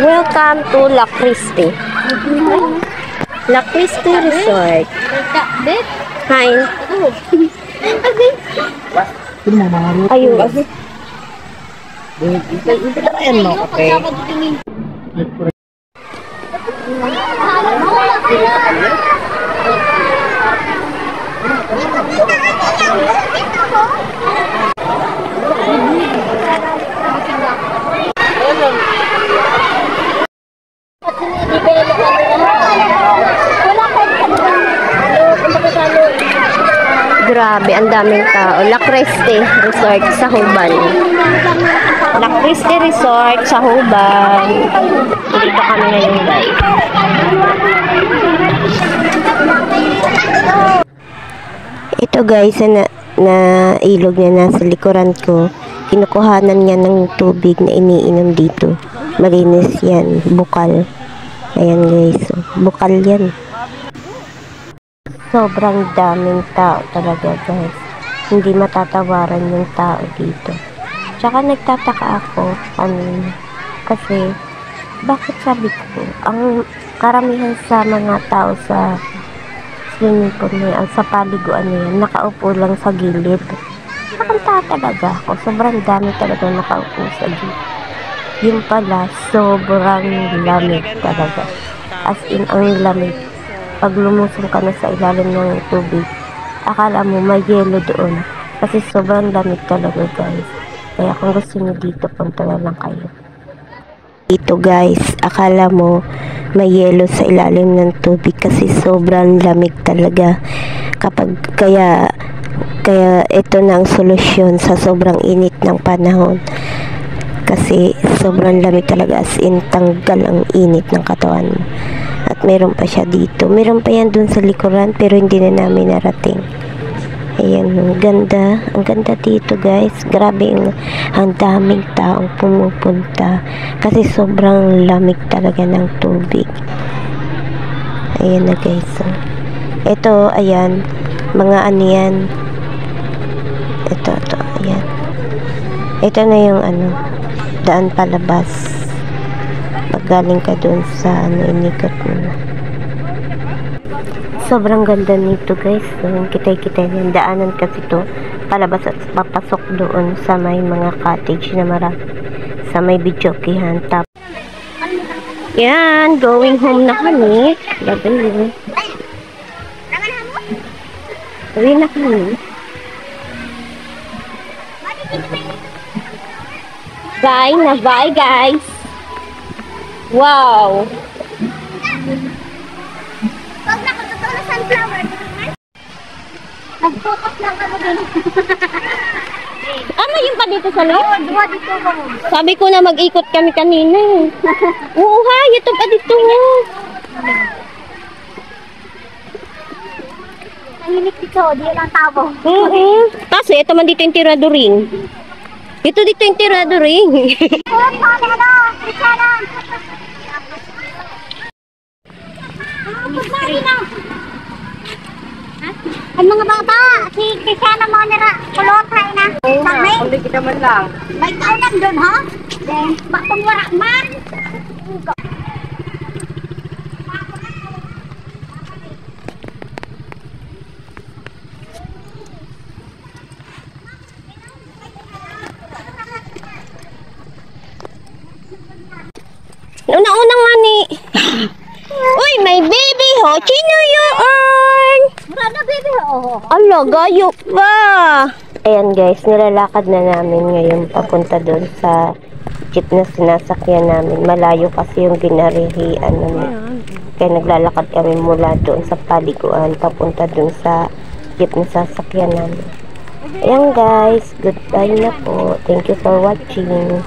Welcome to La Cristi. La Cristi Resort. Hi. Ayun. Ayan mo, kape. Grabe, ang daming tao. La Cristi Resort sa Huban. La Cristi Resort sa Huban. Dito kami ngayon, guys. Ito guys, na ilog na nasa likuran ko. Kinukuhanan niya ng tubig na iniinom dito. Malinis yan. Bukal. Ayan guys. Bukal yan. Sobrang daming tao talaga guys. Hindi matatawaran yung tao dito. Tsaka nagtataka ako kasi bakit sabi ko ang karamihan sa mga tao sa swimming pool na yan, sa paliguan na yan, nakaupo lang sa gilid. Nakanta talaga ako. Sobrang dami talaga nakaupo sa gilid. Yung pala, sobrang lamig talaga. As in, ang lamig. Pag lumusong ka na sa ilalim ng tubig, akala mo may yelo doon. Kasi sobrang lamig talaga guys. Kaya kung gusto nyo dito, punta na lang kayo. Dito guys, akala mo may yelo sa ilalim ng tubig kasi sobrang lamig talaga. Kaya ito na ang solusyon sa sobrang init ng panahon. Kasi sobrang lamig talaga, as in tanggal ang init ng katawan mo. At meron pa siya dito. Meron pa yan dun sa likuran pero hindi na namin narating. Ayan, ang ganda. Ang ganda dito guys. Grabe, ang daming taong pumupunta. Kasi sobrang lamig talaga ng tubig. Ayan na guys. Ito, ayan. Mga ano yan. Ito, ayan. Ito na yung daan palabas. Paggaling ka dun sa inikot mo na. Sobrang ganda nito guys. Kitay-kitay yung daanan kasi to palabas at papasok doon sa may mga cottage na marami. Sa may bidyokihan. Yan, going home na kami. Gabi. Uwi na kami. Bye na bye guys. Wow! Pag nakatuto na sunflower, nag-focus lang kami dun. Yung pa dito sa loob? Oo, duwa dito kami. Sabi ko na mag-ikot kami kanina. Oo ha, YouTube pa dito. Nahinik dito, di lang tabo. Kasi ito man dito yung tiraduring. Dito yung tiraduring. Ang mga bata, si Cristiano Monera, kulotay na. Hindi kita man lang. May kaunan doon, ha? Bakong warak man. Una-una nga ni. Uy, may baby ho. Chino yun. Murada, baby, oh. Ala, gayo pa. Ayan guys, nilalakad na namin ngayon papunta doon sa jeep na sinasakyan namin. Malayo kasi yung ginarihian namin. Kaya naglalakad kami mula doon sa paliguan papunta doon sa jeep na sasakyan namin. Ayan guys, goodbye na po. Thank you for watching.